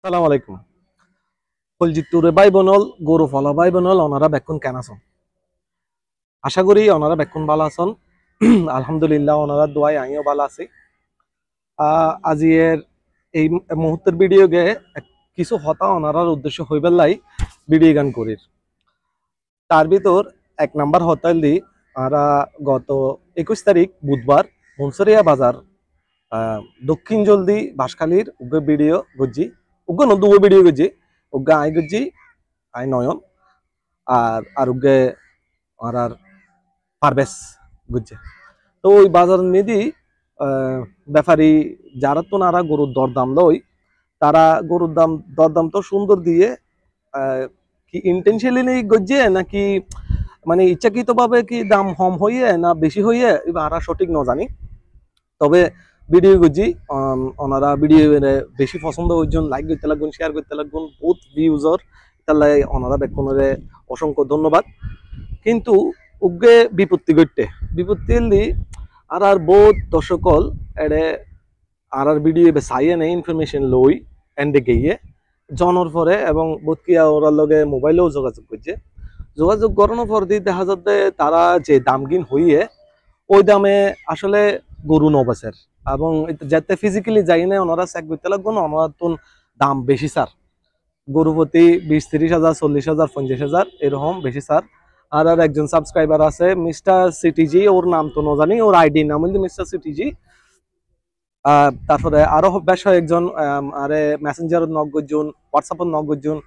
আসসালামু আলাইকুম। কলজিতুরে ভাই বোনল গরু ফলা ভাই বোনল ওনারা বেকুন কেন আছেন? আশা করি ওনারা বেকুন ভালো আছেন। আলহামদুলিল্লাহ ওনারা দোয়ায় আমিও ভালো আছি। আজিয়ের এই মুহূর্তের ভিডিও গে কিছু হতা ওনারার উদ্দেশ্য হইবেলাই ভিডিও গান করির। তার ভিতর এক নাম্বার হতাইল দি আরা গত 21 তারিখ বুধবার মনসরিয়া বাজার দক্ষিণ জলদি বাঁশখালীর উগ্র ভিডিও গজ্জি উগ্র নদুব ভিডিও গজ্জি উগ্র আই গজ্জি আই নয়ন আর উগ্গে আর পারবেশ গুজছে। তো ওই বাজার মেদি ব্যাপারী যারা তো নারা গরুর দরদাম লই তারা গরুর দরদাম তো সুন্দর দিয়ে কি ইন্টেনশনালি গজ্জে নাকি মানে ইচ্ছাকৃত ভাবে কি দাম কম হইয়ে না বেশি হইয়ে আর সঠিক ন জানি। তবে ভিডিও গজ্জি ওনারা ভিডিও বেশি পছন্দ ওইজন লাইক করতে লাগবেন, শেয়ার করতে লাগবেন, বহুত ভিউজর তাহলে ওনারা বেকনরে অসংখ্য ধন্যবাদ। কিন্তু উগ্গে বিপত্তি এলি আর বহুত দর্শকল এডে আর ভিডিও চাইয়ে নেই ইনফরমেশন লই এন্ডে গিয়ে জনর পরে এবং বহুত কি ওরার লগে মোবাইলেও যোগাযোগ করছে। যোগাযোগ করানোর পর দিয়ে দেখা যাচ্ছে তারা যে দামগিন হইয়ে ওই দামে আসলে গরু নবাসের এবং যাতে ফিজিক্যালি যাই না ওনারা চেক করতে লাগবো না, ওনারা তো দাম বেশি স্যার গরু প্রতি 20-30 হাজার 40,000 50,000 এরকম বেশি স্যার। আর একজন সাবস্ক্রাইবার আছে মিস্টার সিটিজি, ওর নাম তো না জানি, ওর আইডি নাম হইল মিস্টার সিটিজি। তারপরে আরো বেশ একজন আরে মেসেঞ্জার নগজন হোয়াটসঅ্যাপের নগজন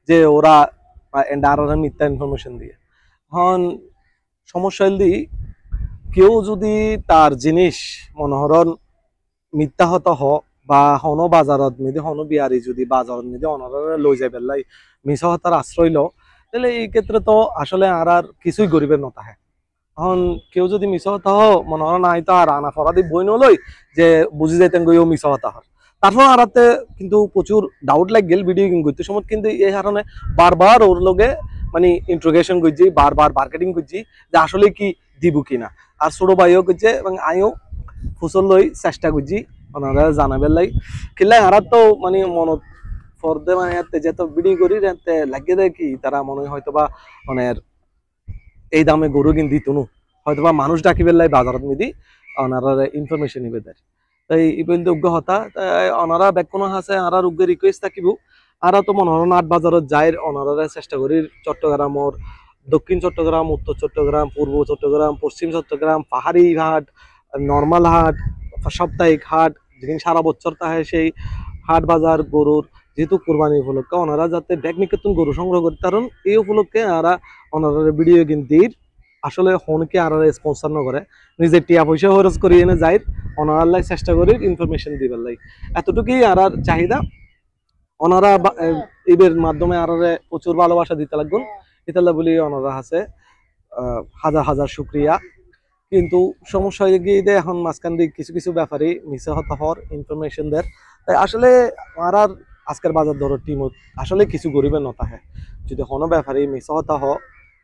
যে ওরা মিথ্যা ইনফরমেশন দিয়ে এখন সমস্যা দি কেউ যদি তার জিনিস মনোহরণ মিথ্যা হত বা হন বাজারত মেদি হন বিয়ারি যদি বাজারত মেদি অনরে লই যাই পেলাই মিছা হতার আশ্রয় লো তাহলে এই ক্ষেত্রে তো আসলে আর কিছুই গরিবের নতাহে। এখন কেউ যদি মিছা হতা মনে হয় নাই তো আর আনা ফরাদি বই নলই যে বুঝি যাইতেন গইও মিছা হতা হর। তারপর আরাতে কিন্তু প্রচুর ডাউট লাগ গেল ভিডিও গেম করতে সময়, কিন্তু এই কারণে বারবার ওর লগে মানে ইন্ট্রোগেশন করছি, বারবার মার্কেটিং করছি যে আসলে কি দিব কিনা। আর ছোট ভাইও করছে এবং আমিও ফুসল লই চেষ্টা করছি ওনারা জানাবেন লাই কিল্লাই আর তো মানে মনত ফর্দে মানে যেত ভিডিও করি লাগিয়ে দেয় কি তারা মনে হয়তো বা মানে এই দামে গরু কিন দিত নু হয়তো বা মানুষ ডাকিবেন লাই বাজারত মিদি ওনারা ইনফরমেশন নিবে দেয়। তাই এই পর্যন্ত উগ্র হতা ওনারা বেকনো আছে আর উগ্র রিকোয়েস্ট থাকিব আর তো মনে হয় আট বাজারত যায় ওনারা চেষ্টা করি চট্টগ্রামর দক্ষিণ চট্টগ্রাম, উত্তর চট্টগ্রাম, পূর্ব চট্টগ্রাম, পশ্চিম চট্টগ্রাম, পাহাড়ি হাট, নর্মাল হাট, সাপ্তাহিক হাট যেদিন সারা বছর তাহে সেই হাট বাজার গরুর যেহেতু কোরবানি উপলক্ষে ওনারা যাতে ব্যাগ নিকেতন গরু সংগ্রহ করতে পারেন এই উপলক্ষে ওনারা ভিডিও কিন্তু আসলে হনকে আর স্পন্সর ন করে নিজে টিয়া পয়সা খরচ করি এনে যাই ওনারা চেষ্টা করি ইনফরমেশন দিবার লাই এতটুকুই আর চাহিদা। ওনারা এর মাধ্যমে আর প্রচুর ভালোবাসা দিতে লাগবেন ইতাল্লা বলি ওনারা আছে হাজার হাজার শুক্রিয়া। কিন্তু সমস্যা হয়ে গিয়ে দেয় এখন মাঝখান দিয়ে কিছু কিছু ব্যাপারে মিশে হতে হওয়ার ইনফরমেশন দেয়। তাই আসলে আর আজকের বাজার দরের টিম আসলে কিছু গরিবের নতাহে যদি কোনো ব্যাপারে মিশে হতে হ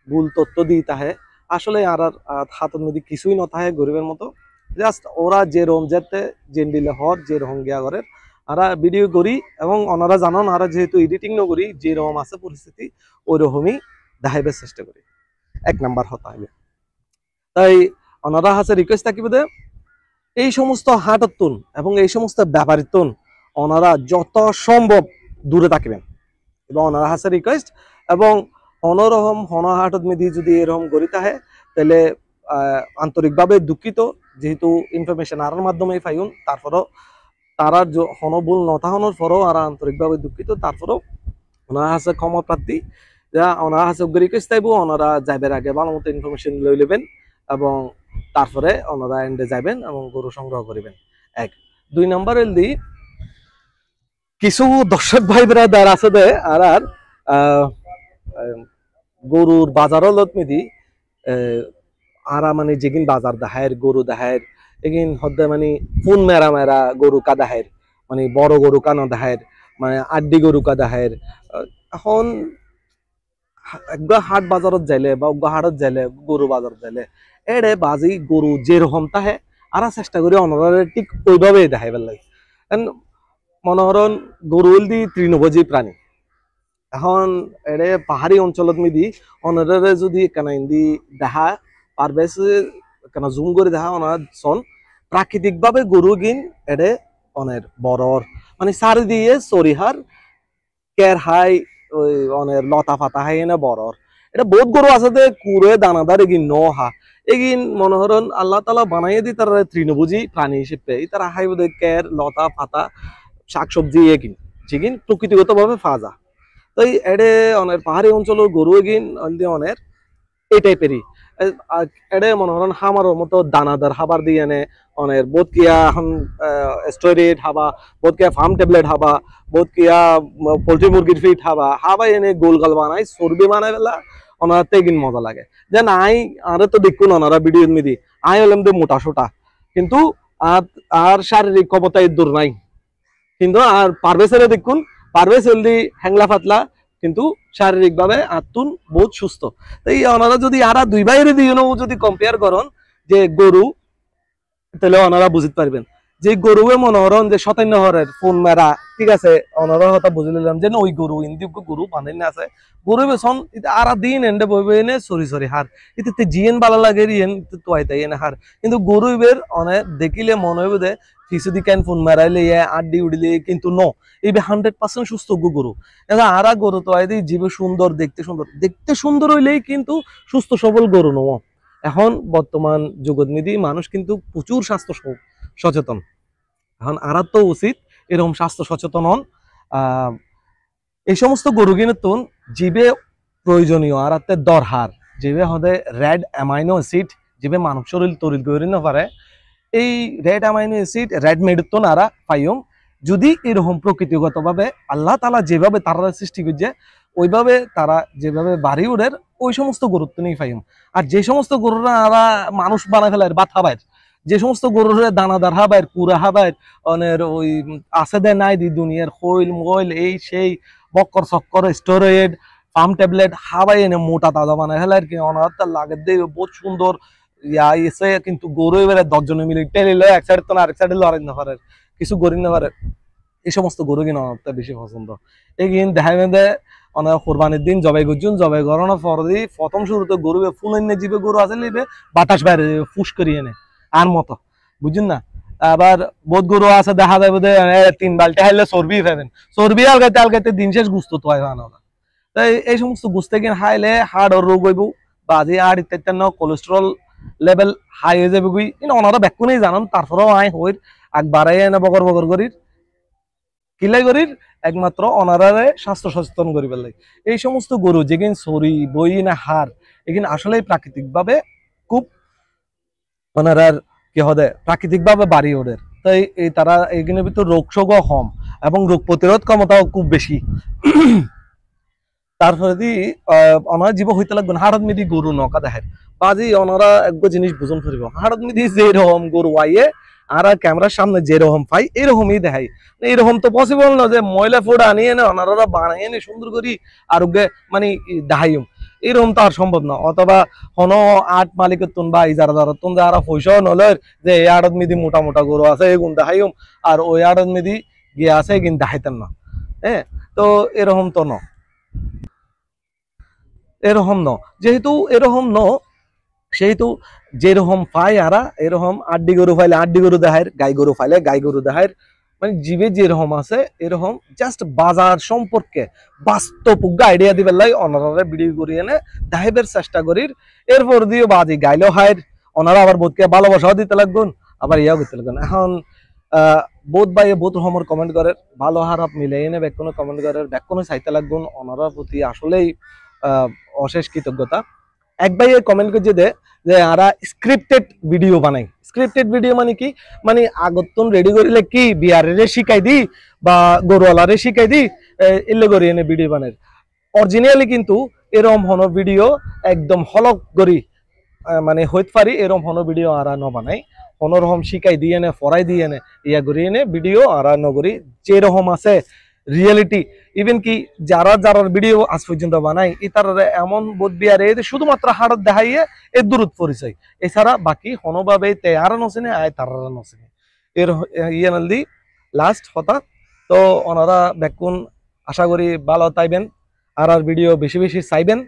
ভুল তথ্য দিই তাহে আসলে আর হাতের মধ্যে কিছুই নথাহে গরিবের মতো। জাস্ট ওরা যে রকম যেতে জেন দিলে হর যে রকম গিয়া করে আর ভিডিও করি এবং ওনারা জানান আর যেহেতু এডিটিং ন করি যে রকম আছে পরিস্থিতি ওই রকমই দেখাইবার চেষ্টা করি। এক নাম্বার হতা হবে। তাই ওনারা হাসে রিকোয়েস্ট থাকিব দে এই সমস্ত হাটতুন এবং এই সমস্ত ব্যাপারিতুন ওনারা যত সম্ভব দূরে থাকিবেন এবং ওনারা হাসে রিকোয়েস্ট এবং অনরকম হনহাটত মেধি যদি এরকম গড়ি থাকে তাহলে আন্তরিকভাবে দুঃখিত যেহেতু ইনফরমেশন আর মাধ্যমে পাইন তারপরও তারা হনবুল নথাহনের পরও আর আন্তরিকভাবে দুঃখিত তারপরও ওনারা হাসে ক্ষমা প্রার্থী যা ওনারা হাসে রিকোয়েস্ট চাইব ওনারা যাইবার আগে ভালো মতো ইনফরমেশন লই নেবেন এবং তারপরে ওনারা এন্ডে যাবেন এবং গরু সংগ্রহ করিবেন। এক দুই নম্বর এলদি কিছু দর্শক ভাই ব্রাদার আছে দে আর গরুর বাজারলত মেদি আর মানে যেগিন বাজার দেখায় গরু দেখায় এগিন হদ্দে মানে ফোন মেরা মেরা গরু কা দেখায় মানে বড় গরু কানো দেখায় মানে আড্ডি গরু কা দেখায়। এখন হাট বাজারত যাইলে বা হাটত যাইলে গরু বাজারত যাইলে এড়ে বাজি গরু যেরকম তাহে আর চেষ্টা করি অনরের ঠিক ওইভাবেই দেখাইবার লাগে। মনোহরণ গরু হলদি তৃণভোজী প্রাণী। এখন এড়ে পাহাড়ি অঞ্চলত মিদি অনারে যদি কেনা ইন্দি দেখা পারবে কেন জুম করে দেখা অনার সন প্রাকৃতিক ভাবে গরু গিন এড়ে অনের বড়র মানে সারি দিয়ে সরিহার কের হাই ওই অনের লতা ফাতা হাই এনে বড়র এটা বহুত গরু আছে যে কুড়ে দানাদার এগিন ন হা এগিন মনোহরণ আল্লাহ তালা বানাইয়ে দি তারা তৃণভোজী প্রাণী হিসেবে তারা হাই বোধ কের লতা ফাতা শাকসবজি এগিন যেগিন প্রকৃতিগত ভাবে ফাজা তো এডে অনেক পাহাড়ি অঞ্চলের গরু এগিন অনেক এই টাইপেরই এডে মনে করেন হামার মতো দানাদার খাবার দিয়ে এনে অনেক বোধ কিয়া এখন স্টোরেট হাবা বোধ কিয়া ফার্ম ট্যাবলেট হাবা বোধ কিয়া পোল্ট্রি মুরগির ফিট হাবা এনে গোল গাল বানাই চর্বি বানাই পেলা ওনার তেগিন মজা লাগে যে নাই আরে তো দেখুন ওনারা ভিডিও মিদি আই হলাম দে মোটা সোটা কিন্তু আর শারীরিক ক্ষমতা দূর নাই কিন্তু আর পারভেজের দেখুন পারভেজ হেলদি হ্যাংলা ফাতলা কিন্তু শারীরিক ভাবে আত্মুন বহুত সুস্থ তাই ওনারা যদি আরা দুই ভাইয়ের দিয়ে যদি কম্পেয়ার করেন যে গরু তাহলে ওনারা বুঝতে পারবেন যে গরুয়ে মনোহরণ যে সতন্য হরের ফোন মেরা ঠিক আছে ওনারা হতা বুঝে নিলাম যে ওই গরু ইন্দি গরু বাঁধেন না আছে গরু বেসন আরা দিন এন্ডে বইবে এনে সরি সরি হার ইতে জিয়েন বালা লাগে রিয়েন তোয়াই তাই এনে হার কিন্তু গরু বের অনেক দেখিলে মনে হইবে যে ফিসুদি কেন ফোন মারাইলে আড্ডি উড়িলে কিন্তু ন এই 100% সুস্থ গরু এখন আরা গরু তো আইদি জীবে দেখতে সুন্দর হইলেই কিন্তু সুস্থ সবল গরু নো এখন বর্তমান জগৎ নিধি মানুষ কিন্তু প্রচুর স্বাস্থ্য সচেতন এখন আরা তো উচিত এরকম স্বাস্থ্য সচেতন হন এই সমস্ত গরু কিন্তু জীবে প্রয়োজনীয় আর দরহার জীবে হদে রেড অ্যামাইনো অ্যাসিড জীবে মানব শরীর তৈরি করে না পারে এই রেড অ্যামাইনো অ্যাসিড রেড মেডিটন আরা পাইম যদি এরকম প্রকৃতিগতভাবে আল্লাহ তালা যেভাবে তারা সৃষ্টি করছে ওইভাবে তারা যেভাবে বাড়ি ওঠের ওই সমস্ত গুরুত্ব নেই পাইম আর যে সমস্ত গরুরা আরা মানুষ বানায় ফেলার বা থাবায় যে সমস্ত গরুরা দানাদার হাবায় কুড়া হাবায় অনের ওই আছে দে নাই দি দুনিয়ার খৈল মইল এই সেই বক্কর চক্কর স্টোরেড ফার্ম ট্যাবলেট হাবাই এনে মোটা তাজা বানায় ফেলার কি অনার লাগে দে বহুত সুন্দর ইয়া এসে কিন্তু গরু এবারে 10 জনে মিলে টেলিল এক সাইড তো আরেক সাইডে লড়াই না পারে কিছু গরিব না পারে এই সমস্ত গরু কিনা আমার বেশি পছন্দ এগিন দেখা বেঁধে অনেক কোরবানির দিন জবাই করছুন জবাই করানোর পর দিয়ে প্রথম শুরুতে গরু ফুল এনে জিবে গরু আছে লিবে বাতাস বাইরে ফুস করিয়ে এনে আর মতো বুঝুন না আবার বোধ গরু আছে দেখা যায় বোধ 3 বালতি হাইলে চর্বি ফেবেন চর্বি আলগাইতে দিন শেষ গুস্ত তো হয় না তাই এই সমস্ত গুস্তে কিন হাইলে হাড়ের রোগ হইব বা যে আর ইত্যাদি কোলেস্টেরল লেভেল হাই হয়ে যাবে গুই কিন্তু ওনারা ব্যাকুনেই জানান তারপরেও আয় হইর আগ বাড়াই এনে বগর বগর করির কিলাই করির একমাত্র অনারারে স্বাস্থ্য সচেতন করিবার লাগে এই সমস্ত গরু যেগিন সরি বই না হার এগিন আসলে প্রাকৃতিক ভাবে খুব ওনারার কি হদে প্রাকৃতিক ভাবে বাড়ি ওদের তাই এই তারা এগিনের ভিতর রোগ শোকও কম এবং রোগ প্রতিরোধ ক্ষমতাও খুব বেশি তারপরে দি ওনার জীব হইতে লাগবে হাড়ত মিদি গরু নৌকা দেখেন বাজি ওনারা এক জিনিস বুঝন ফিরব হাড়ত মিদি যেরকম গরু আইয়ে আর ক্যামেরার সামনে যেরকম পাই এরকমই দেখাই এরকম তো পসিবল না যে ময়লা ফোড়া আনিয়ে না ওনারা বানাই এনে সুন্দর করি আরোগ্যে মানে দেখাইম এরকম তো আর সম্ভব না অথবা হন আট মালিকের তুন বা ইজারাদার তুন যারা পয়সাও নলের যে এই আড়ত মিদি মোটা মোটা গরু আছে এগুন দেখাইম আর ওই আড়ত মিদি গিয়ে আছে এগুন দেখাইতেন না হ্যাঁ তো এরকম তো ন এরকম ন যেহেতু এরকম ন সেহেতু যেরকম পাই আরা এরকম আড্ডি গরু ফাইলে আড্ডি গরু দেখায় গাই গরু ফাইলে গাই গরু দেখায় মানে জীবে যেরকম আছে এরকম জাস্ট বাজার সম্পর্কে বাস্তব আইডিয়া দিবে লাই অনারা ভিডিও করি এনে দেখাইবার চেষ্টা করির এরপর দিয়ে বাজি গাইলেও হায় ওনারা আবার বোধকে ভালোবাসাও দিতে লাগবেন আবার ইয়াও করতে লাগবেন এখন বোধ ভাই বোধ রকমের কমেন্ট করে ভালো হারাপ মিলে এনে ব্যাকুনো কমেন্ট করে ব্যাকুনো চাইতে লাগবেন ওনারার প্রতি আসলেই অশেষ কৃতজ্ঞতা এক ভাই কমেন্ট করছে যে আরা স্ক্রিপ্টেড ভিডিও বানাই স্ক্রিপ্টেড ভিডিও মানে কি মানে আগতন রেডি করিলে কি বিয়ারে শিখাই দি বা গরুওয়ালারে শিখাই দি এলে করি এনে ভিডিও বানাই অরিজিনালি কিন্তু এরকম হন ভিডিও একদম হলক করি মানে হইতে পারি এরকম হন ভিডিও আরা ন বানাই অন্যরকম শিখাই দিয়ে নে ফরাই দিয়ে নে ইয়া করি এনে ভিডিও আরা ন করি যেরকম আছে রিয়েলিটি ইভেন কি যারা যারা ভিডিও আজ পর্যন্ত বানাই ইতারা এমন বোধ বিয়ারে শুধুমাত্র হাড়ত দেখাইয়ে এর দূরত পরিচয় এছাড়া বাকি কোনোভাবে তেয়ারা নসেনে আয় তারা নসেনে এর ইয়ানালদি লাস্ট হতা তো ওনারা বেকুন আশা করি ভালো তাইবেন আর ভিডিও বেশি বেশি চাইবেন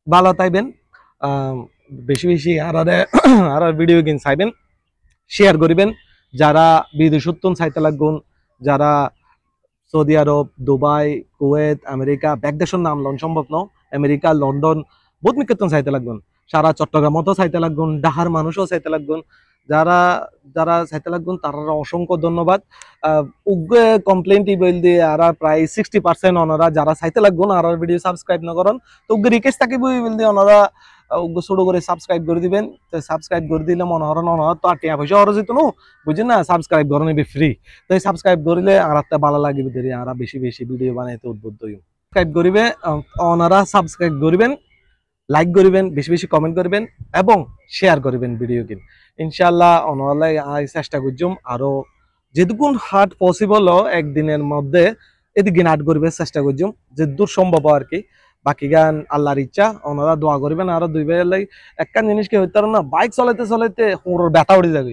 ভালো তাইবেন বেশি বেশি আর ভিডিও কিন চাইবেন শেয়ার করিবেন যারা বিদেশোত্তন চাইতে লাগুন যারা সৌদি আরব দুবাই কুয়েত আমেরিকা ব্যাক দেশের নাম লন সম্ভব ন আমেরিকা লন্ডন বহুত মিকেতন চাইতে লাগুন সারা চট্টগ্রামতো চাইতে লাগুন ডাহার মানুষও চাইতে লাগুন যারা যারা চাইতে লাগুন তারা অসংখ্য ধন্যবাদ উগ্রে কমপ্লেন টিবেল দিয়ে আর প্রায় 60% ওনারা যারা চাইতে লাগুন আর ভিডিও সাবস্ক্রাইব না করেন তো উগ্রে রিকোয়েস্ট থাকিব বল দিয়ে ওনারা ছোট করে সাবস্ক্রাইব করে দিবেন তো সাবস্ক্রাইব করে দিলে মনে হরেন ওনারা তো আর টিয়া পয়সা খরচ হইতো না বুঝছেন না সাবস্ক্রাইব করে নেবে ফ্রি তো সাবস্ক্রাইব করিলে আর একটা ভালো লাগবে দেরি আর বেশি বেশি ভিডিও বানাইতে উদ্বুদ্ধ হই সাবস্ক্রাইব করিবে ওনারা সাবস্ক্রাইব করিবেন লাইক করিবেন বেশি বেশি কমেন্ট করবেন এবং শেয়ার করবেন ভিডিও কিন ইনশাআল্লাহ ওনারা চেষ্টা করছুম আরো যেটুকুন হার্ট পসিবল একদিনের মধ্যে এদিকে নাট করবে চেষ্টা করছুম যে দূর সম্ভব আর কি বাকি গান আল্লাহর ইচ্ছা ওনারা দোয়া করবেন আরো দুই ভাই একটা জিনিস কি হইতে না বাইক চলাইতে চলাইতে হুঁড়োর ব্যথা উঠে যাবে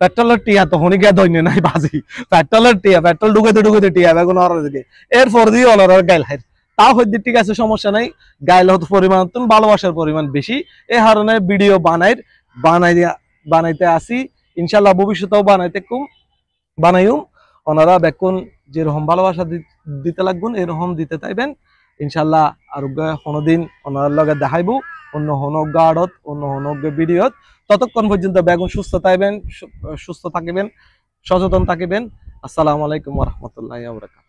পেট্রোলের টিয়া তো হনি গিয়া দৈন্য নাই বাজি পেট্রোলের টিয়া পেট্রোল ঢুকাইতে ঢুকাইতে টিয়া বেগুন ওনার দিকে এরপর দিয়ে ওনার গাইল হাই তাও হইতে ঠিক আছে সমস্যা নাই গাইল হতো পরিমাণ ভালোবাসার পরিমাণ বেশি এই কারণে ভিডিও বানাইতে আসি ইনশাল্লাহ ভবিষ্যতেও বানাইম ওনারা বেকুন যেরকম ভালোবাসা দিতে লাগবেন এরকম দিতে চাইবেন ইনশাল্লাহ আর কোনোদিন ওনার লগে দেখাইব অন্য হনজ্ঞ আড়ত অন্য হনজ্ঞ ভিডিওত ততক্ষণ পর্যন্ত বেগুন সুস্থ থাকিবেন সচেতন থাকিবেন আসসালামু আলাইকুম ওয়া রাহমাতুল্লাহি ওয়া বারাকাতুহু।